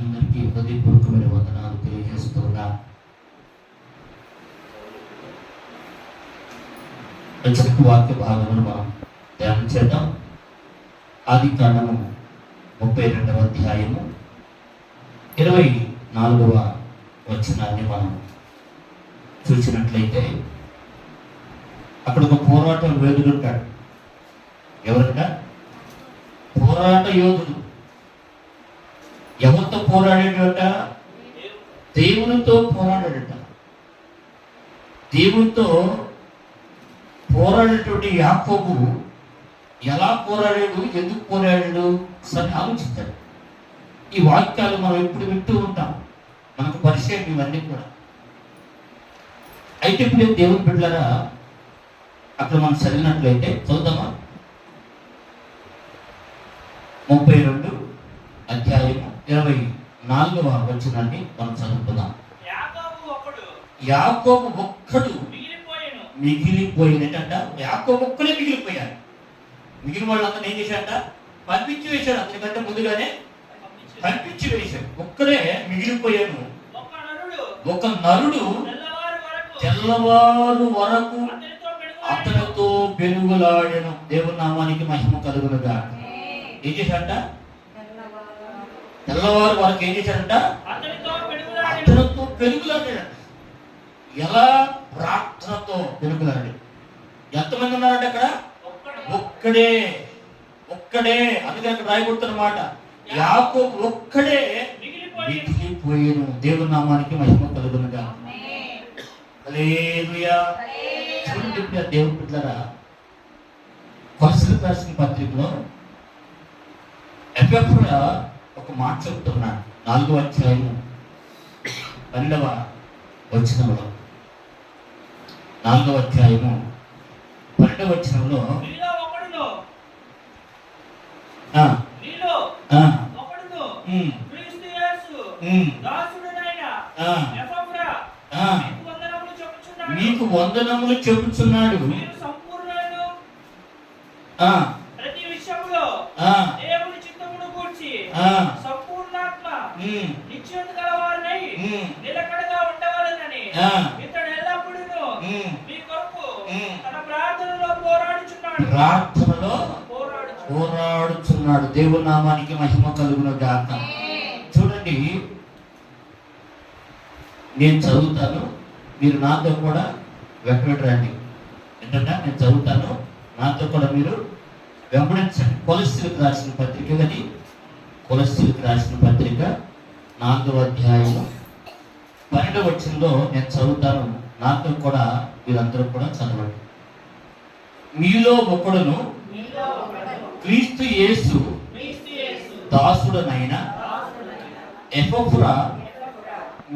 అందరికీ హృదయపూర్వకమైన వందనాలు తెలియజేస్తున్నా. రచనకు వాక్య భాగమును మనం ధ్యానం చేద్దాం. ఆదికాండము 32వ అధ్యాయము 24వ వచనాన్ని మనం చూసినట్లయితే అక్కడ ఒక పోరాట యోధుడు ఉంటాడు. ఎవరంట? పోరాట యోధుడు. ఎవరితో పోరాడేటట? దేవునితో పోరాడాడట. దేవునితో పోరాడేటువంటి యాకోబు ఎలా పోరాడాడు, ఎందుకు పోరాడాడు సరే ఆలోచించాడు. ఈ వాక్యాలు మనం ఎప్పుడు వింటూ ఉంటాం, మనకు పరిచయం ఇవన్నీ కూడా. అయితే ఇప్పుడు దేవుని బిడ్డలారా, అక్కడ మనం చదివినట్లయితే చదువుతామా? 32 అధ్యాయము 24వ వచనాన్ని మనం చదువుకుందాం. యాకోబు ఒక్కడు మిగిలిపోయినట. యాకోబు ఒక్కడే మిగిలిపోయాడు. మిగిలిన వాళ్ళందరూ ఏం చేశాడట? పంపించి వేశాడు. అతనికంటే ముందుగానే పంపించి వేశాడు. ఒక్కడే మిగిలిపోయాను. ఒక నరుడు తెల్లవారు వరకు అతనితో పెనుగులాడెను. దేవుని నామానికి మహిమ కలుగునుగా. ఏం చేశాడట? తెల్లవారు వరకు ఏం చేశాడంట? అతనితో పెనుగులాడాడు. ఎలా? ప్రార్థనతో పెనుగులాడాడు. ఎంతమంది ఉన్నారంటే అక్కడ? ఒక్కడే. అందుకని అక్కడ రాయబడుతున్నమాట, యాకోబు ఒక్కడే మిగిలిపోయాను. దేవుని నామానికి మహిమ కలుగునుగా. హల్లెలూయా. దేవుని బిడ్డలారా, కొలస్సీయులకు రాసిన పత్రికలో ఎఫెసీయుల ఒక మాట చెప్తున్నాడు. 4వ అధ్యాయము 12వ వచనంలో, 4వ అధ్యాయము 12వ వచనంలో మీకు వందనములు చెప్పుచున్నాడు. ప్రతి విషయంలో దేవుని చిత్తమును గూర్చి సంపూర్ణాత్మ నిశ్చయత గలవారై నిలకడగా ఉండవలెనని ఇతడు ఎల్లప్పుడూ మీ కొరకు తన ప్రార్థనలో పోరాడుచున్నాడు. దేవుని నామానికి మహిమ కలుగును గాక. చూడండి, నేను చదువుతాను, మీరు నాతో కూడా వెంబడించండి. ఏంటంటే నేను చదువుతాను, నాతో కూడా మీరు వెంబడించండి. కొలస్సీయులకు రాసిన పత్రిక, అది కొలస్సీయులకు రాసిన పత్రిక 4వ అధ్యాయము 12వ వచనంలో నేను చదువుతాను, నాతో కూడా మీరందరూ కూడా చదవండి. మీలో ఒకడును క్రీస్తు యేసు దాసుడనైన ఎపఫ్రా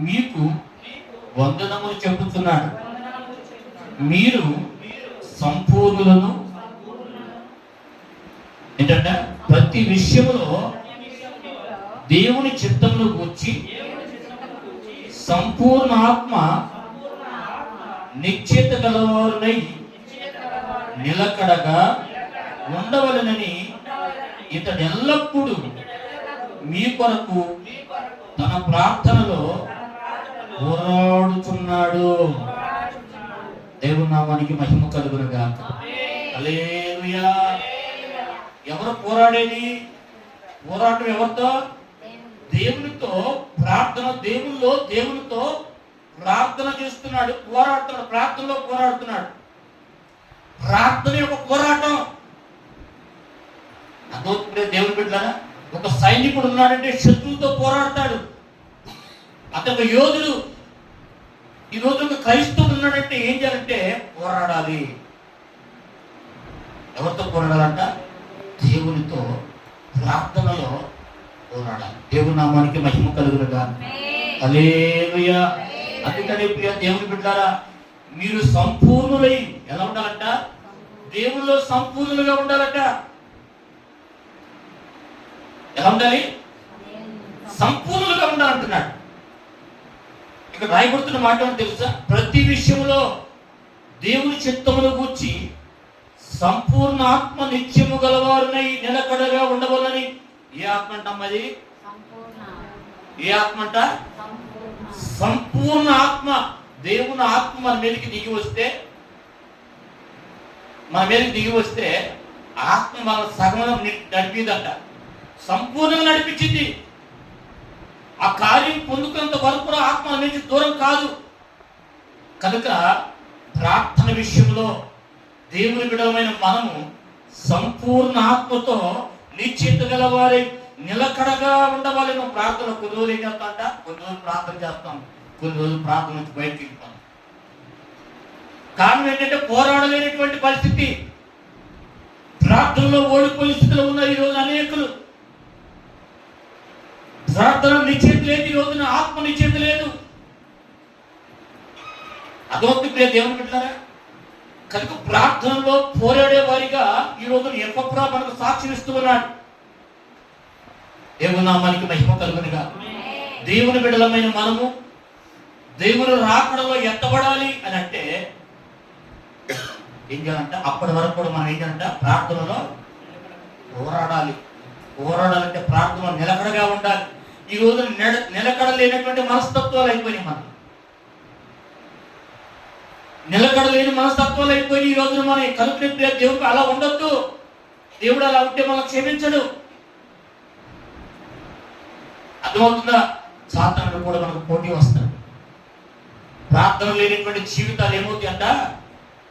మీకు వందనములు చెబుతున్నాడు. మీరు సంపూర్ణులను, ఏంటంటే ప్రతి విషయంలో దేవుని చిత్తమును గూర్చి సంపూర్ణ ఆత్మ నిశ్చయత గలవారునై నిలకడగా ఉండవలెనని ఇతడు ఎల్లప్పుడూ మీ కొరకు తన ప్రార్థనలో పోరాడుచున్నాడు. దేవుని నామానికి మహిమ కలుగునుగా. హల్లెలూయా. ఎవరు పోరాడేది? పోరాటం ఎవరితో? దేవునితో ప్రార్థన. దేవునితో ప్రార్థన చేస్తున్నాడు, పోరాడుతున్నాడు. ప్రార్థనలో పోరాడుతున్నాడు. ప్రార్థన యొక్క పోరాటం. అదొక్కటే దేవుని బిడ్డలారా, ఒక సైనికుడు ఉన్నాడంటే శత్రువుతో పోరాడతాడు. అతను ఒక యోధుడు. ఈ రోజు ఒక క్రైస్తవుడు ఉన్నాడంటే ఏం చేయాలంటే పోరాడాలి. ఎవరితో పోరాడాలంట? దేవునితో ప్రార్థనలో పోరాడాలి. దేవుని నామానికి మహిమ కలుగునుగా. హల్లెలూయా. అందుకని ప్రియ దేవుని బిడ్డలారా, మీరు సంపూర్ణులై ఎలా ఉండాలంట? దేవునిలో సంపూర్ణులుగా ఉండాలట. ఎలా ఉండాలి? సంపూర్ణులుగా ఉండాలంటున్నాడు. ఇక్కడ రాయబడుతున్న మాట తెలుసా? ప్రతి విషయంలో దేవుని చిత్తమును గూర్చి సంపూర్ణ ఆత్మ నిత్యము గలవారునై నిలకడగా ఉండవలని. ఏ ఆత్మ అంటమ్మది? ఏ ఆత్మ అంట? సంపూర్ణ ఆత్మ. దేవుని ఆత్మ మన మీదకి దిగి వస్తే ఆత్మ మన సగం నడిపిదంట, సంపూర్ణంగా నడిపించింది. ఆ కార్యం పొందుకున్నంత వరకు కూడా ఆత్మ మన నుంచి దూరం కాదు. కనుక ప్రార్థన విషయంలో దేవుని బిడ్డలమైన మనము సంపూర్ణ ఆత్మతో నిశ్చిత గలవారి నిలకడగా ఉండవాలి. నువ్వు ప్రార్థన కొన్ని రోజులు ఏం చేస్తాంట, కొన్ని రోజులు ప్రార్థన చేస్తాం, కొన్ని రోజులు ప్రార్థన నుంచి బయటకు వెళ్తాం. కారణం ఏంటంటే పోరాడలేనటువంటి పరిస్థితి, ప్రార్థనలో ఓడిపోయే స్థితిలో ఉన్నారు ఈ రోజు అనేకులు. ప్రార్థన నిశ్చేత లేదు ఈ రోజున, ఆత్మ నిశ్చేత లేదు. అదొకటి ప్రియ దేవుని బిడ్డలారా. కనుక ప్రార్థనలో పోరాడే వారిగా ఈ రోజు ఎప్పప్రా మనకు సాక్ష్యం ఇస్తూ ఉన్నాడు. దేవుని నామానికి మహిమ కలుగునుగా. దేవుని బిడ్డలమైన మనము దేవుని రాకడలో ఎత్తబడాలి అని అంటే ఏం చేయాలంటే, అప్పటి వరకు కూడా మనం ఏం చేయాలంటే ప్రార్థనలో పోరాడాలి. పోరాడాలంటే ప్రార్థనలో నిలకడగా ఉండాలి. ఈ రోజు నిలకడ లేనటువంటి మనస్తత్వాలు అయిపోయినాయి. మనం నిలకడ లేని మనస్తత్వాలు అయిపోయి ఈ రోజున మన కలుపునే దేవుడికి అలా ఉండొద్దు. దేవుడు అలా ఉంటే మనం క్షమించడు. అర్థమవుతుందా? సాతానుడు కూడా మనకు పోటీ వస్తాడు. ప్రార్థన లేనటువంటి జీవితాలు ఏమవుతాయి అంట,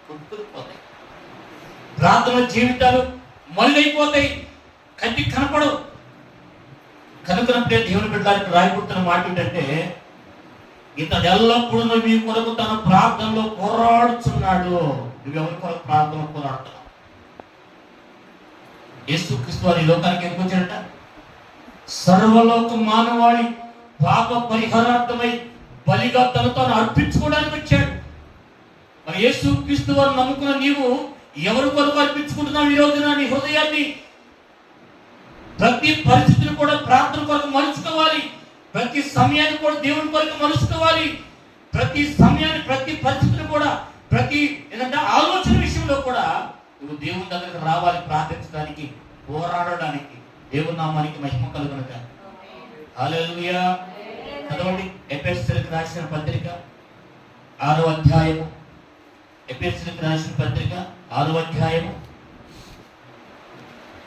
కొట్టుకుపోతాయి. ప్రార్థన జీవితాలు మళ్ళైపోతాయి, కంటికి కనపడవు. కనుకనంటే దేవుని బిడ్డలకు రాయబడుతున్న మాట ఏంటంటే, ఇతడు ఎల్లప్పుడూ మీ కొరకు తన ప్రార్థనలో పోరాడుతున్నాడు. నువ్వెవరి కొరకు ప్రార్థనలో పోరాడుతున్నావు? యేసుక్రీస్తు వారి లోకానికి ఎందుకు వచ్చాడట? సర్వలోక మానవాళి పాప పరిహారార్థమై బలిగా తను అర్పించుకోవడానికి వచ్చాడు. మరి యేసుక్రీస్తు వారు నమ్ముకున్న నీవు ఎవరి కొరకు అర్పించుకుంటున్నావు ఈ రోజున నీ హృదయాన్ని? ప్రతి పరిస్థితిని కూడా ప్రార్థన కొరకు మలుచుకోవాలి. ప్రతి సమయాన్ని కూడా దేవుని కొరకు మలుచుకోవాలి. ప్రతి సమయాన్ని, ప్రతి పరిస్థితిని కూడా, ప్రతి ఏంటంటే ఆలోచన విషయంలో కూడా నువ్వు దేవుని దగ్గరకు రావాలి, ప్రార్థించడానికి, పోరాడడానికి. దేవుని నామానికి మహిమ కలుగునుక. హల్లెలూయా. చదవండి ఎఫెసీయులకు రాసిన పత్రిక 6వ అధ్యాయము. ఎఫెసీయులకు రాసిన పత్రిక 6వ అధ్యాయము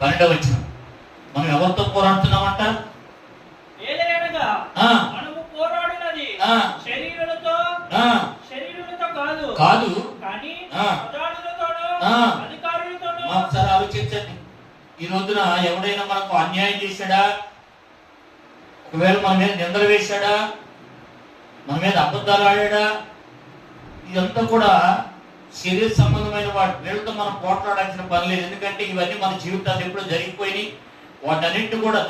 12వ వచనం. మనం ఎవరితో పోరాడుతున్నామంట? ఏలయనగా మనము పోరాడునది శరీరులతో కాదు కానీ ప్రధానులతోనూ అధికారులతోనూ. ఒకసారి ఆలోచించండి. ఈ రోజున ఎవడైనా మనకు అన్యాయం చేశాడా, ఒకవేళ మన మీద నిందలు వేశాడా, మన మీద అబద్ధాలు ఆడాడా, ఇదంతా కూడా శరీర సంబంధమైన వాటి వీళ్ళతో మనం పోట్లాడాల్సిన పని లేదు. ఎందుకంటే ఇవన్నీ మన జీవితాలు ఎప్పుడో జరిగిపోయినాయి. వాటన్నింటి కూడా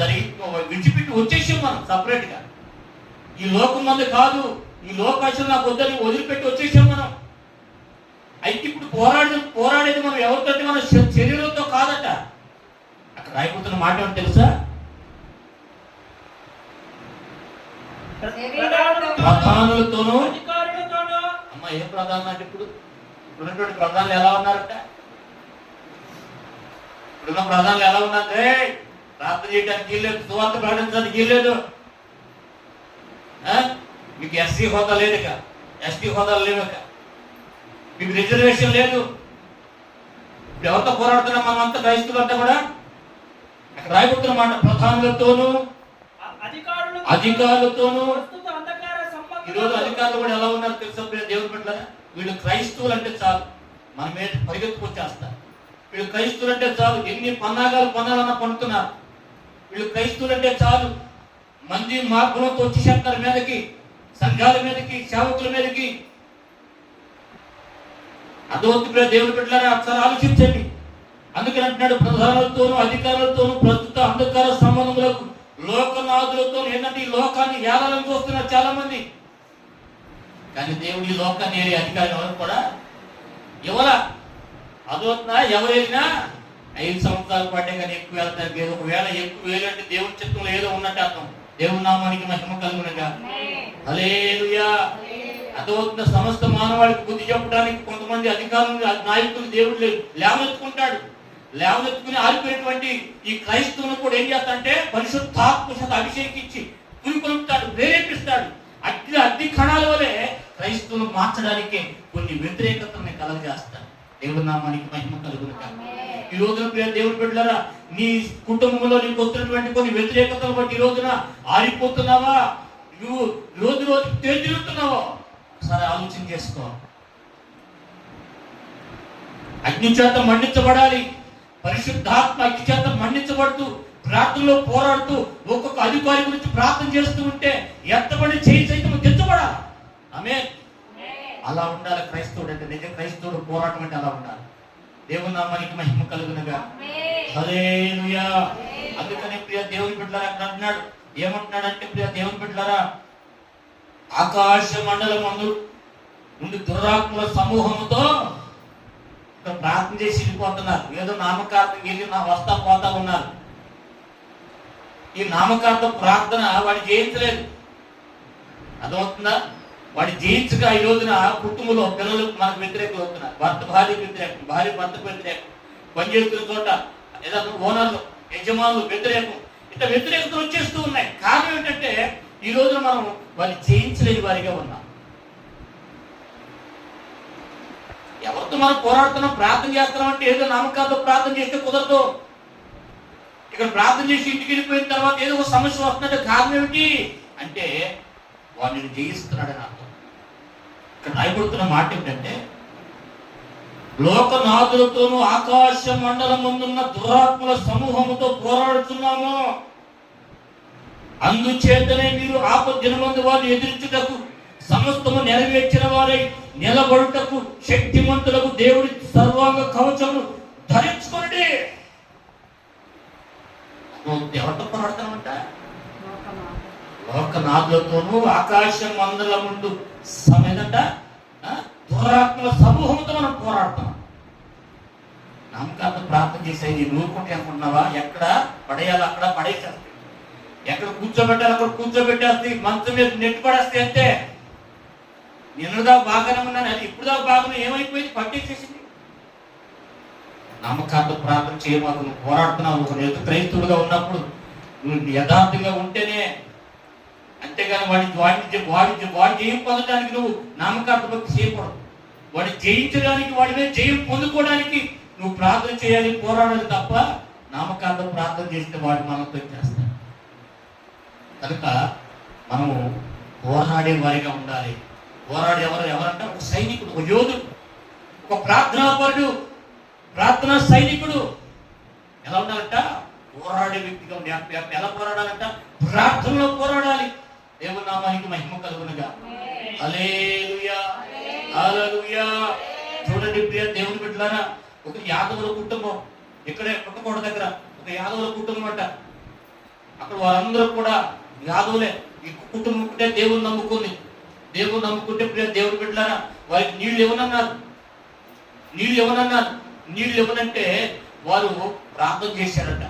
విడిచిపెట్టి వచ్చేసాం మనం సపరేట్ గా. ఈ లోకం మంది కాదు, ఈ లోకాశలు నాకు వద్దని వదిలిపెట్టి వచ్చేసాం మనం. అయితే ఇప్పుడు పోరాడేది మనం ఎవరితో? మన శరీరంతో కాదట. అక్కడ రాయబడుతున్న మాట ఏమో తెలుసా? ప్రధానులతోనూ. అమ్మ ఏ ప్రధానులు అంటే ఇప్పుడు ఇప్పుడున్నటువంటి ప్రధానులు ఎలా ఉన్నారట? ఇప్పుడున్న ప్రధానులు ఎలా ఉన్నారంటే ప్రార్థన చేయడానికి వీల్లేదు, సువార్త ప్రకటించడానికి వీల్లేదు. మీకు ఎస్సీ హోదా లేదు, ఇక ఎస్టీ హోదాలు లేవు, ఇక మీకు రిజర్వేషన్ లేదు. ఇప్పుడు ఎవరితో పోరాడుతున్నాం మనం అంతా? క్రైస్తవులు అంతా కూడా. అక్కడ రాయబడుతున్నమాట ప్రధానులతోనూ అధికారులతోనూ. ఈరోజు అధికారులు కూడా ఎలా ఉన్నారు తెలుసా దేవుని పట్ల? వీళ్ళు క్రైస్తవులు అంటే చాలు మన మీద పరిగెత్తుకొచ్చేస్తారు. వీళ్ళు క్రైస్తవులు అంటే చాలు ఎన్ని పన్నాగాలు పొందాలన్నా పండుతున్నారు. వీళ్ళు క్రైస్తవులు అంటే చాలు మంది మార్పులతో వచ్చేసేస్తారు మీదకి, సంఘాల మీదకి, సేవకుల మీదకి. అదొద్దు దేవుని బిడ్డలారా, ఒకసారి ఆలోచించండి. అందుకని అంటున్నాడు ప్రధానులతోనూ అధికారులతోనూ ప్రస్తుత అంధకార సంబంధములకు లోకనాథులతో. ఏంటంటే ఈ లోకాన్ని ఏలాలని చూస్తున్నారు చాలా మంది. కానీ దేవుడి లోకాన్ని ఏరి అధికారం ఎవరు కూడా ఎవరా? అదవుతున్నా ఎవరైనా 5 సంవత్సరాల పాటే కానీ ఎక్కువ వెళ్తారు. ఒకవేళ ఎక్కువ వేలు అంటే దేవుడి చిత్తంలో ఏదో ఉన్నట్టు అర్థం. దేవుడి నామానికి మహిమ కలుగునుగా. హల్లెలూయా. అదవుతున్న సమస్త మానవాళికి బుద్ధి చెప్పడానికి కొంతమంది అధికారులు, నాయకులు దేవుడు లేవనెత్తుకుంటాడు. లేవనెత్తుకుని ఆరిపోయినటువంటి ఈ క్రైస్తవులను కూడా ఏం చేస్తాడంటే పరిశుద్ధాత్మ చేత అభిషేకించి పురికొలుపుతాడు. మట్టి కణాల వలె క్రైస్తవులు మార్చడానికి కొన్ని వ్యతిరేకతని కలగజేస్తారు. దేవుడి నామానికి మహిమ కలుగును గాక. ఈ రోజున ప్రియ దేవుడి బిడ్డలారా, నీ కుటుంబంలో నీకు వస్తున్నటువంటి కొన్ని వ్యతిరేకతలు బట్టి ఈ రోజున ఆరిపోతున్నావా, నువ్వు రోజు రోజు తేజుతున్నావో ఒకసారి ఆలోచన చేసుకో. అగ్ని చేత మండించబడాలి. పరిశుద్ధాత్మ అగ్ని చేత మండించబడుతూ ప్రార్థనలో పోరాడుతూ ఒక్కొక్క అధికారి గురించి ప్రార్థన చేస్తూ ఉంటే ఎత్తబడి చేయి సైతం తెచ్చబడాలి. ఆమేన్. అలా ఉండాలి క్రైస్తవుడు అంటే. నిజ క్రైస్తవుడు పోరాటం అంటే అలా ఉండాలి. దేవుని నామానికి మహిమ కలుగునుగా. హల్లెలూయా. అందుకని ప్రియ దేవుని బిడ్డలారా అక్కడ అంటున్నాడు, ఏమంటున్నాడంటే ప్రియ దేవుని బిడ్డలారా, ఆకాశ మండలం నుండి దురాత్మల సమూహంతో ప్రార్థన చేసి వెళ్ళిపోతున్నారు. ఏదో నామకార్థం వెళ్ళి వస్తా పోతా ఉన్నారు. ఈ నామకార్థం ప్రార్థన వాడు జయించలేదు. అర్థమవుతుందా? వాడు జయించగా ఈ రోజున కుటుంబంలో పిల్లలు మనకు వ్యతిరేకలు అవుతున్నారు. భర్త భార్యకు వ్యతిరేకం, భార్య భర్తకు వ్యతిరేకం, పనిచేస్తున్న చోట ఏదైనా ఓనర్లు యజమానులు వ్యతిరేకం, ఇట్లా వ్యతిరేకతలు వచ్చేస్తూ ఉన్నాయి. కారణం ఏంటంటే ఈ రోజున మనం వాళ్ళు జయించలేని వారిగా ఉన్నాం. ఎవరితో మనం పోరాడుతున్నాం, ప్రార్థన చేస్తున్నాం అంటే ఏదో నామకార్థం ప్రార్థన చేస్తే కుదరదు. ఇక్కడ ప్రార్థన చేసి ఇంటికి వెళ్ళిపోయిన తర్వాత ఏదో ఒక సమస్య వస్తుందంటే కారణం ఏమిటి అంటే వాడిని జయిస్తున్నాడని అర్థం. ఇక్కడ రాయబడుతున్న మాట ఏమిటంటే, లోకనాథులతోనూ ఆకాశ మండలం ముందున్న దురాత్మల సమూహముతో పోరాడుతున్నాము. అందుచేతనే మీరు ఆపద్దినమందు వారిని ఎదిరించుటకు సమస్తము నెరవేర్చిన వారై నిలబడుటకు శక్తిమంతులకు దేవుడి సర్వాంగ కవచము ధరించుకోండి. ఎవరితో పోరాడతామంట? లోకనాథులతోనూ ఆకాశ మండలం ముందు సమేదంట దురాత్మల సమూహంతో మనం పోరాడతాం. నామకార్థం ప్రార్థన చేసేది నూరుకుంటే అనుకుంటున్నావా? ఎక్కడ పడేయాలి అక్కడ పడేసేస్తాయి, ఎక్కడ కూర్చోబెట్టాలి అక్కడ కూర్చోబెట్టేస్తాయి, మంచం మీద నెట్టు పడేస్తాయి. అంతే. నిన్నదాకా బాగానే ఉన్నాను, అది ఇప్పుడు దాకా బాగానే ఏమైపోయింది, పట్టేసేసింది. నామకార్థం ప్రార్థన చేయమాకు. నువ్వు పోరాడుతున్నావు. నువ్వు క్రైస్తవుడుగా ఉన్నప్పుడు నువ్వు యథార్థంగా ఉంటేనే, అంతేగాని వాడి జయం పొందడానికి నువ్వు నామకార్థ భక్తి చేయకూడదు. వాడిని జయించడానికి, వాడి మీద జయం పొందుకోవడానికి నువ్వు ప్రార్థన చేయాలి, పోరాడాలి తప్ప నామకార్థ ప్రార్థన చేస్తే వాడు మనతో చేస్తాడు. కనుక మనము పోరాడే వారిగా ఉండాలి. పోరాడే ఎవరంటే ఒక సైనికుడు, ఒక యోధుడు, ఒక ప్రార్థనాపరుడు, ప్రార్థనా సైనికుడు ఎలా ఉండాలంట? పోరాడే వ్యక్తిగా ఉండాలి. ఎలా పోరాడాలంట? ప్రార్థనలో పోరాడాలి. దేవుని నామానికి మహిమ కలుగునుగా. హల్లెలూయా, హల్లెలూయా. చూడండి ప్రియ దేవుని బిడ్డలారా, ఒక యాదవుల కుటుంబం ఇక్కడే పుట్టకోట దగ్గర ఒక యాదవుల కుటుంబం అంట. అక్కడ వారందరూ కూడా యాదవులే. ఈ కుటుంబం ఉంటే దేవుని నమ్ముకుంది. దేవుని నమ్ముకుంటే ప్రియ దేవుని బిడ్డలారా, వారికి నీళ్లు ఇవ్వనన్నారు. నీళ్లు ఇవ్వనంటే వారు ప్రార్థన చేశారట.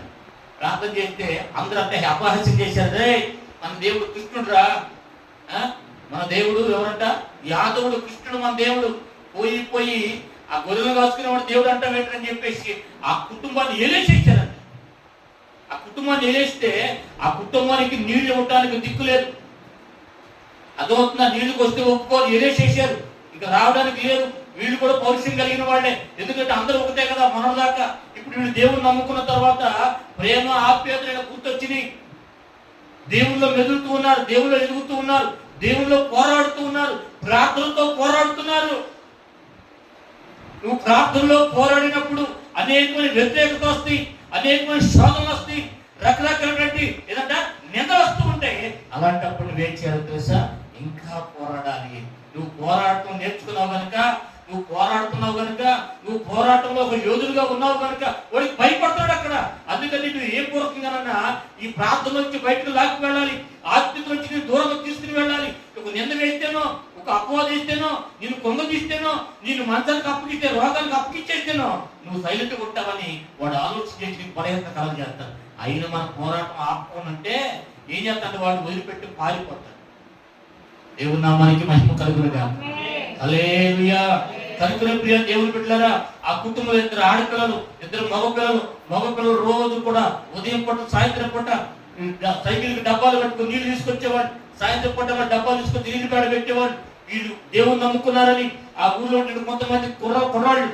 ప్రార్థన చేస్తే అందరూ అంటే అపహాస్యం చేశారు. రే, మన దేవుడు కృష్ణుడు రా, మన దేవుడు ఎవరంట? యాదవుడు కృష్ణుడు మన దేవుడు. పోయి ఆ గొర్రెలు కాసుకునేవాడు దేవుడు అంట ఏంటని చెప్పేసి ఆ కుటుంబాన్ని ఏలేసేసారంట. ఆ కుటుంబాన్ని ఏలేస్తే ఆ కుటుంబానికి నీళ్లు ఇవ్వటానికి దిక్కు లేదు. అదవుతున్నా, నీళ్లకు వస్తే ఒప్పుకోవాలి, ఏలేసేసారు. ఇంకా రావడానికి లేదు. వీళ్ళు కూడా పౌరుషం కలిగిన వాళ్ళే, ఎందుకంటే అందరూ ఒకటే కదా మనదాకా. ఇప్పుడు వీళ్ళు దేవుని నమ్ముకున్న తర్వాత ప్రేమ ఆప్యాయతలు గుర్తొచ్చినాయి. దేవుళ్ళో మెదులుతూ ఉన్నారు, దేవుళ్ళో ఎదుగుతూ ఉన్నారు, దేవుళ్ళో పోరాడుతూ ఉన్నారు, ప్రార్థనతో పోరాడుతున్నారు. నువ్వు ప్రార్థనలో పోరాడినప్పుడు అనేకమైన వ్యతిరేకత వస్తాయి, అనేకమైన శోధనలు వస్తాయి, రకరకాలటువంటి ఏదంటే నిందలు వస్తూ ఉంటాయి. అలాంటప్పుడు నువ్వేం చేయాలో తెలుసా? ఇంకా పోరాడాలి. నువ్వు పోరాటం నేర్చుకున్నావు కనుక, నువ్వు పోరాటంలో ఒక యోధులుగా ఉన్నావు కనుక వాడికి భయపడతాడు అక్కడ. అందుకని నువ్వు ఏ పూర్వకంగానన్నా ఈ ప్రార్థన నుంచి బయటకు లాక్కు వెళ్ళాలి, ఆత్మీయత నుంచి నేను దూరంగా తీసుకుని వెళ్ళాలి. ఒక నింద వేస్తేనో, ఒక అపవాదం ఇస్తేనో, నేను కొంగ తీస్తేనో, నేను మంచానికి అప్పగిస్తే, రోగానికి అప్పగిచ్చేస్తేనో నువ్వు సైలెంట్గా ఉంటావని వాడు ఆలోచన చేసి నీకు పడేంత కలం చేస్తాడు. అయినా మన పోరాటం ఆపుకోనంటే ఏం చేస్తాడు? వాడు వదిలిపెట్టి పారిపోతాడు. దేవుని నామానికి మహిమ కలుగునుగా. హల్లెలూయా. కనుక ప్రియ దేవుని బిడ్డలారా, ఆ కుటుంబంలో 2 ఆడపిల్లలు, 2 మగపిల్లలు రోజు కూడా ఉదయం పూట సాయంత్రం పూట సైకిల్కి డబ్బాలు కట్టుకుని నీళ్లు తీసుకొచ్చేవాడు. సాయంత్రం పూట వాళ్ళ డబ్బాలు తీసుకొని తిరిగి పేడ పెట్టేవాళ్ళు. వీళ్ళు దేవుని నమ్ముకున్నారని ఆ ఊళ్ళో ఉండే కొంతమంది కుర్రాళ్ళు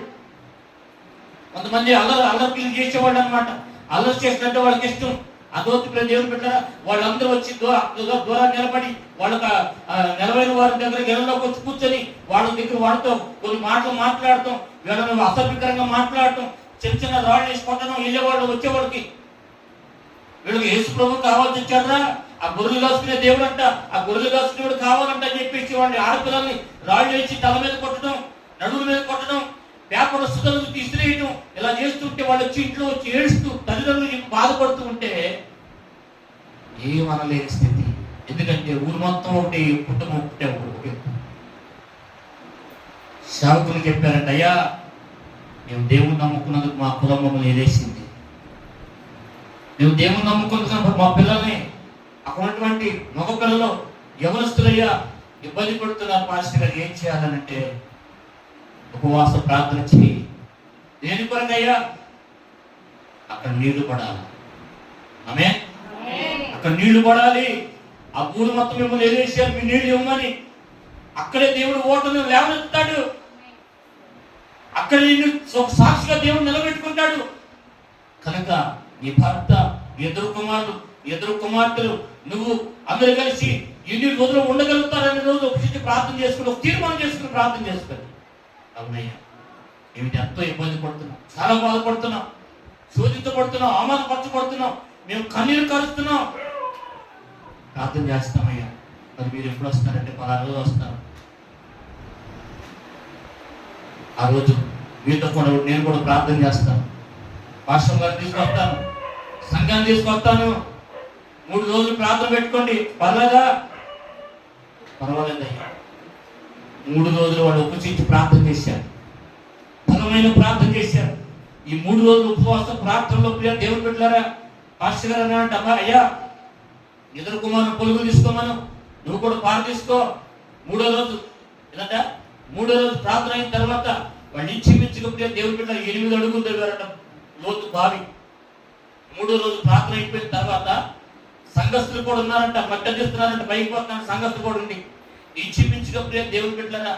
కొంతమంది అల్లరి చేసేవాళ్ళు అనమాట. అల్లరి చేసినట్టు వాళ్ళకి ఇష్టం. అదోతిలో దేవుని పెట్టారా వాళ్ళందరూ వచ్చి దూరాన్ని నిలబడి వాళ్ళకి నిలబడిన వారి దగ్గర గెలలోకి వచ్చి కూర్చొని వాళ్ళ దగ్గర వాళ్ళతో కొన్ని మాటలు మాట్లాడటం, వీళ్ళని అసభ్యకరంగా మాట్లాడటం, చిన్న చిన్న రాళ్ళు వేసి కొట్టడం, వెళ్ళేవాళ్ళు వచ్చేవాళ్ళకి. వీళ్ళకి యేసు ప్రభు కావాల్సి వచ్చాడరా, ఆ గొర్రెలు కాసుకునే దేవుడు అంట, ఆ గొర్రెలు కాసుకునేవాడు కావాలంట అని చెప్పేసి వాళ్ళని ఆడపిల్లల్ని రాళ్ళు వేసి తల మీద కొట్టడం, నడువుల మీద కొట్టడం, పేపర్ వస్తువులను తీసిరేయటం, ఇలా చేస్తుంటే వాళ్ళు వచ్చి ఇంట్లో వచ్చి ఏడుస్తూ తల్లిదండ్రులు బాధపడుతూ ఉంటే ఏమనలేని స్థితి. ఎందుకంటే ఊరు మొత్తం ఒకటి, కుటుంబం ఒకటే ఒకటి. సేవకులు చెప్పారంట, అయ్యా మేము దేవుని నమ్ముకున్నందుకు మా కులం మమ్మల్ని ఎలేసింది. మేము దేవుని నమ్ముకున్నందుకు మా పిల్లల్ని అక్కడ ఉన్నటువంటి మగ పిల్లలు యవనస్తులయ్యా ఇబ్బంది పడుతున్నారు. పాస్టర్ గారు ఏం చేయాలనంటే ఉపవాస ప్రార్థన చేయి. దేని కొరకయ్యా? అక్కడ నీళ్లు పడాలి. ఆమె అక్కడ నీళ్లు పడాలి. ఆ ఊరు మొత్తం మిమ్మల్ని ఎలేసారు, మీ నీళ్లు ఇవ్వమని. అక్కడే దేవుడు ఓటను లేవనెత్తాడు. అక్కడ నిన్ను ఒక సాక్షిగా దేవుడు నిలబెట్టుకుంటాడు. కనుక నీ భర్త, ఎదురు కుమార్తెలు నువ్వు అందరూ కలిసి ఎన్ని రోజులు ఉండగలుగుతారని రోజు ఒక ప్రార్థన చేసుకుని, ఒక తీర్మానం చేసుకుని ప్రార్థన చేసుకుని, అవునయ్యా ఏమిటి ఎంతో ఇబ్బంది పడుతున్నాం, చాలా బాధపడుతున్నాం, శోధించబడుతున్నాం, అవమానపరచబడుతున్నాం, మేము కన్నీరు కలుస్తున్నాం, ప్రార్థన చేస్తామయ్యా. మరి మీరు ఎప్పుడు వస్తారంటే 10 రోజులు వస్తారు. ఆ రోజు మీతో కూడా నేను కూడా ప్రార్థన చేస్తాను. పాస్టర్ గారిని తీసుకొస్తాను, సంఘాన్ని తీసుకొస్తాను. 3 రోజులు ప్రార్థన పెట్టుకోండి. పర్వాలేదయ్యా. 3 రోజులు వాళ్ళు ఉపచించి ప్రార్థన చేశారు, బలమైన ప్రార్థన చేశారు. ఈ 3 రోజులు ఉపవాస ప్రార్థనలో ప్రియ దేవుడు పెట్టారా. పాస్టర్ గారు అన్నారంట, అమ్మా అయ్యా ఎదురు కుమారుని పొలుగులు తీసుకోమను, నువ్వు కూడా పార తీసుకో. 3వ రోజు ఇలాంట 3వ రోజు ప్రార్థన అయిన తర్వాత వాళ్ళు ఇచ్చిమించుకుంటే దేవుడు పెట్టారు 8 అడుగులు దగ్గరట లోతు బావి. 3వ రోజు ప్రార్థన అయిపోయిన తర్వాత సంఘస్థులు కూడా ఉన్నారంట, మట్టి తీస్తున్నారంట, పైకి పోతున్నారంట. సంఘస్థులు కూడా ఉండి ఇచ్చిమించుకుంటే దేవుడు పెట్టారా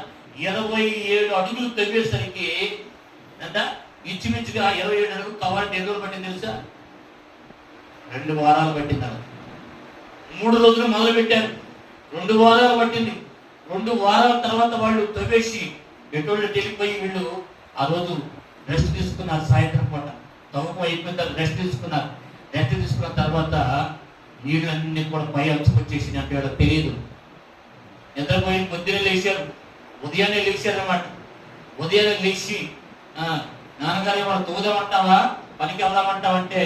27 అడుగులు తవ్వేసరికి అంట ఇచ్చిమించుగా 27 అడుగులు కావాలంటే ఎన్ని రోజులు పట్టింది తెలుసా? 2 వారాలు పట్టింది. 3 రోజులు మొదలు పెట్టారు, 2 వారాలు పట్టింది. 2 వారాల తర్వాత వాళ్ళు తవ్వేసి ఎటువంటి వెళ్ళిపోయి వీళ్ళు ఆ రోజు రెస్ట్ తీసుకున్నారు. సాయంత్రం పూట తవ్వకం అయిపోయిన తర్వాత రెస్ట్ తీసుకున్నారు. రెస్ట్ తీసుకున్న తర్వాత నీళ్ళన్నీ కూడా పై వచ్చేసి అంటే వాళ్ళకి తెలియదు. నిద్రపోయి పొద్దునే లేచారు, ఉదయాన్నే లేచారు అన్నమాట. ఉదయాన్నే లేచి నాన్నగారి వాళ్ళు తోదామంటావా, పనికి వెళ్దామంటావంటే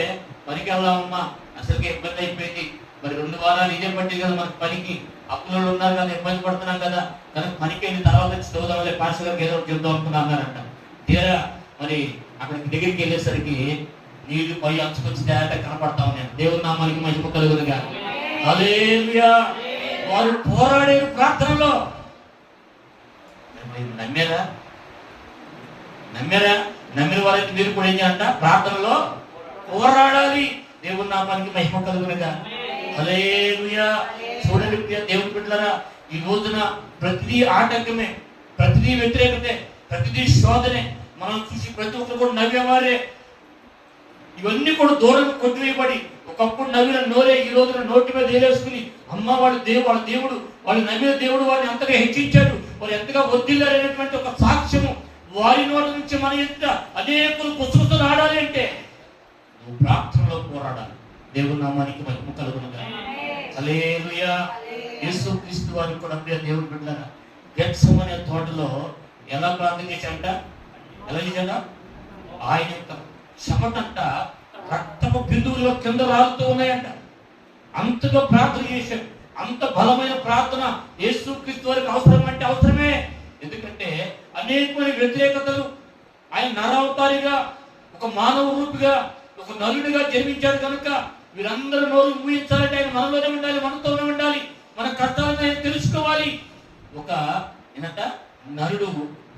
పనికి వెళ్దామమ్మా, అసలుకి ఇబ్బంది అయిపోయింది. మరి 2 వారాలు ఇదే పట్టింది కదా మనకి పనికి, అప్పులు ఉన్నారు కదా, ఇబ్బంది పడుతున్నాం కదా, కానీ పనికి వెళ్ళి తర్వాత వచ్చి చదువుదాంలే పాస్టర్ గారికి ఏదో చెప్దాం అనుకున్నారంట. తీరా మరి అక్కడికి దగ్గరికి వెళ్ళేసరికి నీళ్లు పై అంచుకొచ్చి తేట కనపడతా ఉన్నాను. దేవుని నామానికి మహిమ కలుగునుగా. హల్లెలూయా. వారు పోరాడే ప్రార్థనలో నమ్మారా? నమ్మిన వారైతే మీరు కూడా ఏం చేయాలంట? ప్రార్థనలో పోరాడాలి. దేవుని నామానికి మహిమ కలుగునుగా. హల్లెలూయా. చూడండి దేవుని బిడ్డలారా, ఈ రోజున ప్రతిదీ ఆటంకమే, ప్రతిదీ వ్యతిరేకతే, ప్రతిదీ శోధనే. మనం చూసి ప్రతి ఒక్కరు కూడా నవ్వేవారే. ఇవన్నీ కూడా దూరం కొట్టివేయబడి ఒకప్పుడు నవ్విన నోరే ఈ రోజున నోటి మీద ఏలేసుకుని అమ్మ వాళ్ళ దేవుడు వాళ్ళు నవ్విన దేవుడు వారిని ఎంతగా హెచ్చించాడు, వారు ఎంతగా వద్దిల్లారనేటువంటి ఒక సాక్ష్యము వారి నోటి నుంచి మన ఎంత అనేకులు పుస్తకాలు ఆడాలి అంటే నువ్వు ప్రార్థనలో పోరాడాలి. దేవుని నామానికి మహిమ కలుగునుగా. హల్లెలూయా. యేసుక్రీస్తు వారికి కూడా దేవుడు బిడ్డలారా గెత్సెమనే తోటలో ఎలా ప్రార్థన చేశాడంట? ఎలా చేశాడా? ఆయన యొక్క చెమటంట రక్తపు బిందువుల్లో కింద రాలుతూ ఉన్నాయంట. అంతగా ప్రార్థన చేశాడు. అంత బలమైన ప్రార్థన యేసుక్రీస్తు వారికి అవసరం అంటే అవసరమే. ఎందుకంటే అనేకమైన వ్యతిరేకతలు, ఆయన నరావతారిగా ఒక మానవ రూపిగా ఒక నరుడిగా జన్మించాడు కనుక వీరందరూ నోరు ఊహించాలంటే ఆయన మనలోనే ఉండాలి, మనతోనే ఉండాలి, మన కష్టాలను ఆయన తెలుసుకోవాలి. ఒక ఏంటంట నరుడు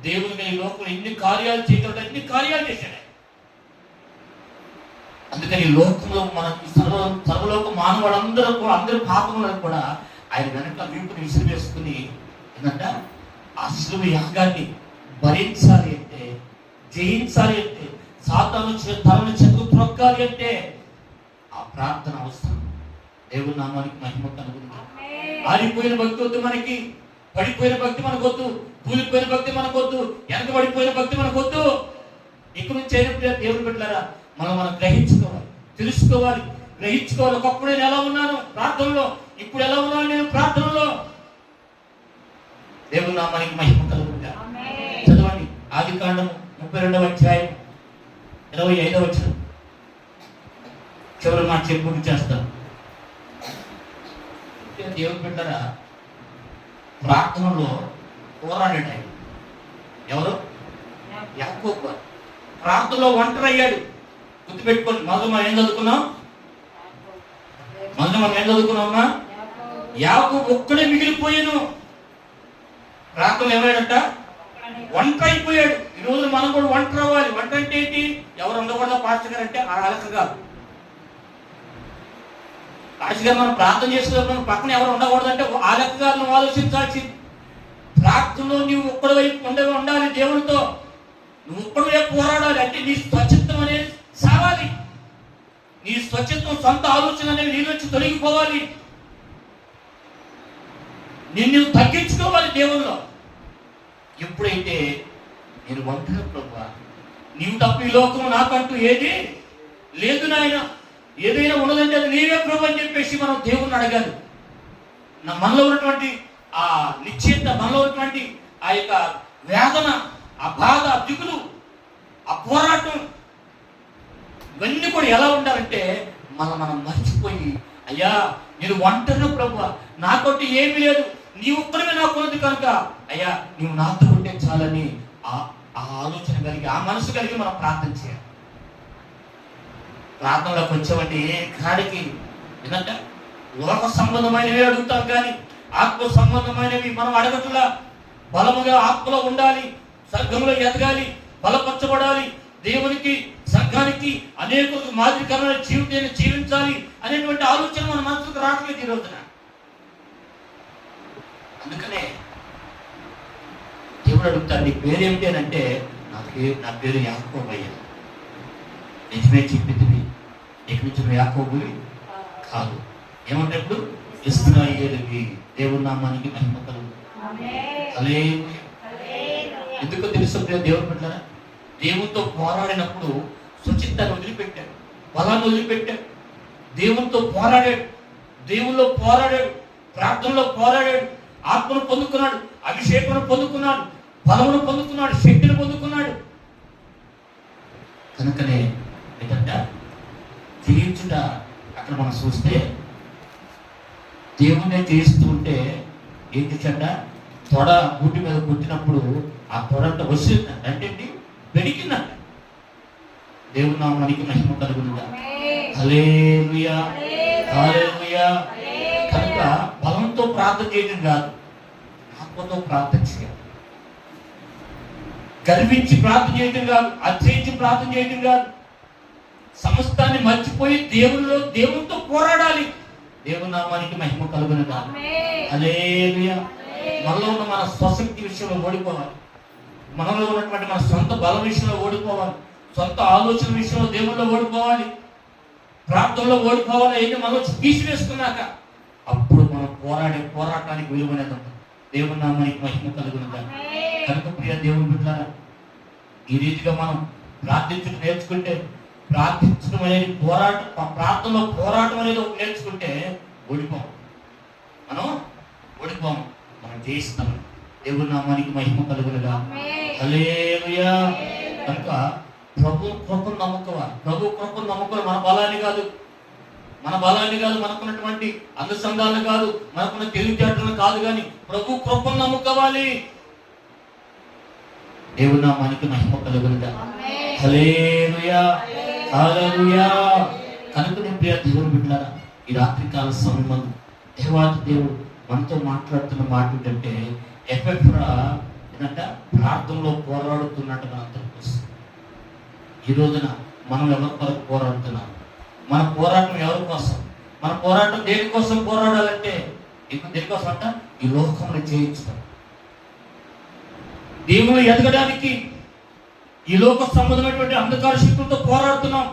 దేవునిగా ఈ లోకంలో ఎన్ని కార్యాలు చేయగలడు, ఎన్ని కార్యాలు చేశాడు. అందుకని ఈ లోకంలో మన సర్వలోక మానవులందరూ కూడా అందరి పాపములను కూడా ఆయన వెనక వీపుని విసిరి వేసుకుని ఏంటంట ఆ శిలువ యాగాన్ని భరించాలి అంటే, జయించాలి అంటే, సాతాను తలను చెతుకు త్రొక్కాలి అంటే ఆ ప్రార్థన అవసరం. దేవుని నామానికి మహిమ కలుగుతుంది. ఆరిపోయిన భక్తి వద్దు మనకి, పడిపోయిన భక్తి మనకొద్దు, కూలిపోయిన భక్తి మనకొద్దు, వెనకబడిపోయిన భక్తి మనకొద్దు. ఇక్కడ నుంచి అయినప్పుడు దేవుడు పెట్టారా, మనం గ్రహించుకోవాలి, తెలుసుకోవాలి, గ్రహించుకోవాలి. ఒకప్పుడు నేను ఎలా ఉన్నాను ప్రార్థనలో, ఇప్పుడు ఎలా ఉన్నాను నేను ప్రార్థనలో. దేవుని నామానికి మహిమ కలుగుతుంది. చదవండి ఆదికాండము 32వ అధ్యాయం 25వ వచనం. చివరి మాట చెప్పి చేస్తాను. దేవుడు పెట్టారా, ప్రార్థనలో పోరాడే టైం ఎవరు? యాకోబు. ప్రార్థనలో ఒంటరి అయ్యాడు. గుర్తుపెట్టుకోండి. మొదలు మనం ఏం చదువుకున్నాం? యాకోబు ఒక్కడే మిగిలిపోయాను. ప్రార్థనలు ఏమైనట్ట? ఒంటరి అయిపోయాడు. ఈ రోజు మనం కూడా ఒంటరి అవ్వాలి. ఒంటరి అంటే ఏంటి? ఎవరు ఉండకూడదా పాస్టర్ గారు అంటే? ఆ అలక కాదు. పాస్టర్ గారు మనం ప్రార్థన చేసుకున్నప్పుడు పక్కన ఎవరు ఉండకూడదంటే ఆ లెక్క గారు నువ్వు ఆలోచించాల్సింది. ప్రార్థనలో నువ్వు ఒక్కడి వైపు ఉండాలి. దేవుడితో నువ్వు ఒక్కడి వైపు పోరాడాలి. అంటే నీ స్వచ్ఛత్వం అనేది సావాలి. నీ స్వచ్ఛత్వం, సొంత ఆలోచన అనేది నీ నుంచి తొలగిపోవాలి. నిన్ను తగ్గించుకోవాలి దేవుల్లో. ఎప్పుడైతే నేను ఒంటరి ప్రభువా, నీవు తప్ప ఈ లోకం నాకంటూ ఏది లేదు నాయన, ఏదైనా ఉన్నదంటే అది నీవే ప్రభు అని చెప్పేసి మనం దేవుణ్ణి అడగాలి. మనలో ఉన్నటువంటి ఆ నిశ్చయత, మనలో ఉన్నటువంటి ఆ యొక్క వేదన, ఆ బాధ, ఆ దిగులు, ఆ పోరాటం, ఇవన్నీ కూడా ఎలా ఉండాలంటే మనం మర్చిపోయి, అయ్యా నేను ఒంటరి ప్రభువా, నాకంటూ ఏమీ లేదు, నీ ఒక్కడమే నాకు ఉన్నది కనుక అయ్యా నువ్వు నాతో ఉంటే చాలని ఆ ఆలోచన కలిగి, ఆ మనసు కలిగి మనం ప్రార్థన చేయాలి. ప్రార్థనలోకి వచ్చామంటే ఏ కాడికి ఏంటంటే లోక సంబంధమైనవి అడుగుతాం, కానీ ఆత్మ సంబంధమైనవి మనం అడగట్లా. బలముగా ఆత్మలో ఉండాలి, సంఘంలో ఎదగాలి, బలపరచబడాలి, దేవునికి సంఘానికి అనేక మాదిరికరమైన జీవితాన్ని జీవించాలి అనేటువంటి ఆలోచన మన మనసుకు రావట్లేదు ఈ రోజున. అందుకనే దేవుడు అడుగుతాడు, నీ పేరేమిటి అని అంటే నా పేరు యాకోబు అయ్యా. నిజమే చెప్పింది, ఇక నుంచి నువ్వు యాకోబువి కాదు. ఏమంటే ఇప్పుడు ఇశ్రాయేలువి. దేవుని నామానికి మహిమ కలుగుతుంది. ఎందుకో తెలుసు దేవుడు పెట్టారా, దేవునితో పోరాడినప్పుడు సుచిత్తాన్ని వదిలిపెట్టాడు, బలాన్ని వదిలిపెట్టాడు, దేవునితో పోరాడాడు, దేవుల్లో పోరాడాడు, ప్రార్థనలో పోరాడాడు, ఆత్మను పొందుకున్నాడు, అభిషేకం పొందుకున్నాడు, బలమును పొందుకున్నాడు, శక్తిని పొందుకున్నాడు. కనుకనే ఏంటంట జయించుట. అక్కడ మనం చూస్తే దేవుణ్ణి జయిస్తూ ఉంటే ఏం చేశాడ, తొడ గూటి మీద కొట్టినప్పుడు ఆ తొడంట వచ్చిందంట, అంటే వెడికిందంట. దేవుని నామానికి మహిమ కలుగునుగా. హల్లెలూయా, హల్లెలూయా. కనుక బలంతో ప్రార్థన చేయడం కాదు, ఆత్మతో ప్రార్థన చేయాలి. గర్వించి ప్రార్థన చేయడం కాదు, అతిశయించి ప్రార్థన చేయడం కాదు. సమస్తాన్ని మర్చిపోయి దేవునితో పోరాడాలి. దేవుని నామానికి మహిమ కలుగునుగా. హల్లెలూయా. మనలో ఉన్న మన స్వశక్తి విషయంలో ఓడిపోవాలి, మనలో ఉన్నటువంటి మన సొంత బలం విషయంలో ఓడిపోవాలి, సొంత ఆలోచన విషయంలో దేవుల్లో ఓడిపోవాలి, ప్రార్థనలో ఓడిపోవాలి. అయితే మనలో తీసివేసుకున్నాక అప్పుడు మనం పోరాటానికి విలువనేది ఉంటుంది. దేవుని నామానికి మహిమ కలుగునుగా. కనుక ప్రియ దేవుని బిడ్డలారా, ఈ రీతిగా మనం ప్రార్థించడం నేర్చుకుంటే, ప్రార్థించడం అనేది ప్రార్థనలో పోరాటం అనేది ఒకటి నేర్చుకుంటే మనం ఓడిపోము, మనం జయిస్తాము. దేవుని నామానికి మహిమ కలుగునుగా. హల్లెలూయా. కనుక ప్రభు కృపను నమ్ముకోవాలి. ప్రభు కృపను నమ్ముకోవాలి. మన బలాన్ని కాదు, మనకున్నటువంటి అందసందాలను కాదు, మనకున్న తెలివితేటలను కాదు, కానీ ప్రభు కృపను నమ్ముకోవాలి. దేవుని నామానికి మహిమ కలుగునుగా. హల్లెలూయా, హల్లెలూయా. కనుక నేను ప్రియ దేవుని బిడ్డలారా, ఈ రాత్రికాల సమయం దేవాది దేవుడు మనతో మాట్లాడుతున్న మాట ఏంటంటే, ఎఫెఫ్రా ఏంటంటే ప్రార్థనలో పోరాడుతున్నట్టు అంతకు వస్తుంది. ఈ రోజున మనం ఎవరి కొరకు పోరాడుతున్నాం? మన పోరాటం ఎవరి కోసం? మన పోరాటం దేనికోసం పోరాడాలంటే ఇప్పుడు దేనికోసం అంట? ఈ లోకంలో జయించడం. దేవుడు ఎదగడానికి ఈ లోక సంబంధమైనటువంటి అంధకార శక్తులతో పోరాడుతున్నాం,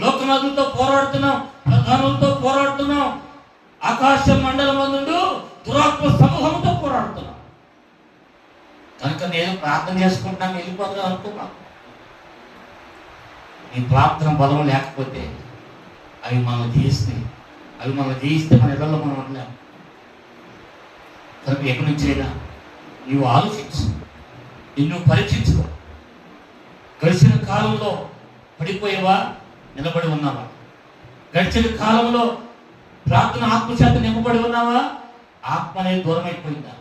లోకనాథులతో పోరాడుతున్నాం, ప్రధానులతో పోరాడుతున్నాం, ఆకాశ మండలం నుండి దురాత్మ సమూహంతో పోరాడుతున్నాం. కనుక నేను ప్రార్థన చేసుకుంటున్నాను వెళ్ళిపోతాను అనుకున్నాను. ఈ ప్రార్థన బలం లేకపోతే అవి మనం జయిస్తే మన ఇళ్లలో మనం ఉండలేము. కనుక ఎక్కడి నుంచైనా నీవు ఆలోచించు, నిన్ను పరీక్షించుకో. గడిచిన కాలంలో పడిపోయేవా, నిలబడి ఉన్నావా? గడిచిన కాలంలో ప్రార్థన ఆత్మచేత నింపబడి ఉన్నావా? ఆత్మ అనేది దూరం అయిపోయిందా?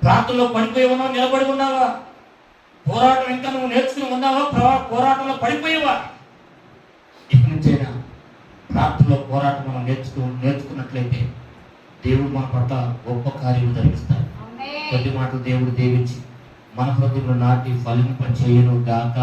ప్రార్థనలో పడిపోయి ఉన్నావా, నిలబడి ఉన్నావా? పోరాటం ఇంకా నువ్వు నేర్చుకుని ఉన్నావా? పోరాటంలో పడిపోయేవా? ఇక్కడి నుంచైనా ప్రార్థనలో పోరాటం మనం నేర్చుకున్నట్లయితే దేవుడు మన పట్ల గొప్ప కార్యము జరిగిస్తాడు. కొద్ది మాటలు దేవుడు దీవించి మన హృదయంలో నాటి ఫలింప చేయను గాక.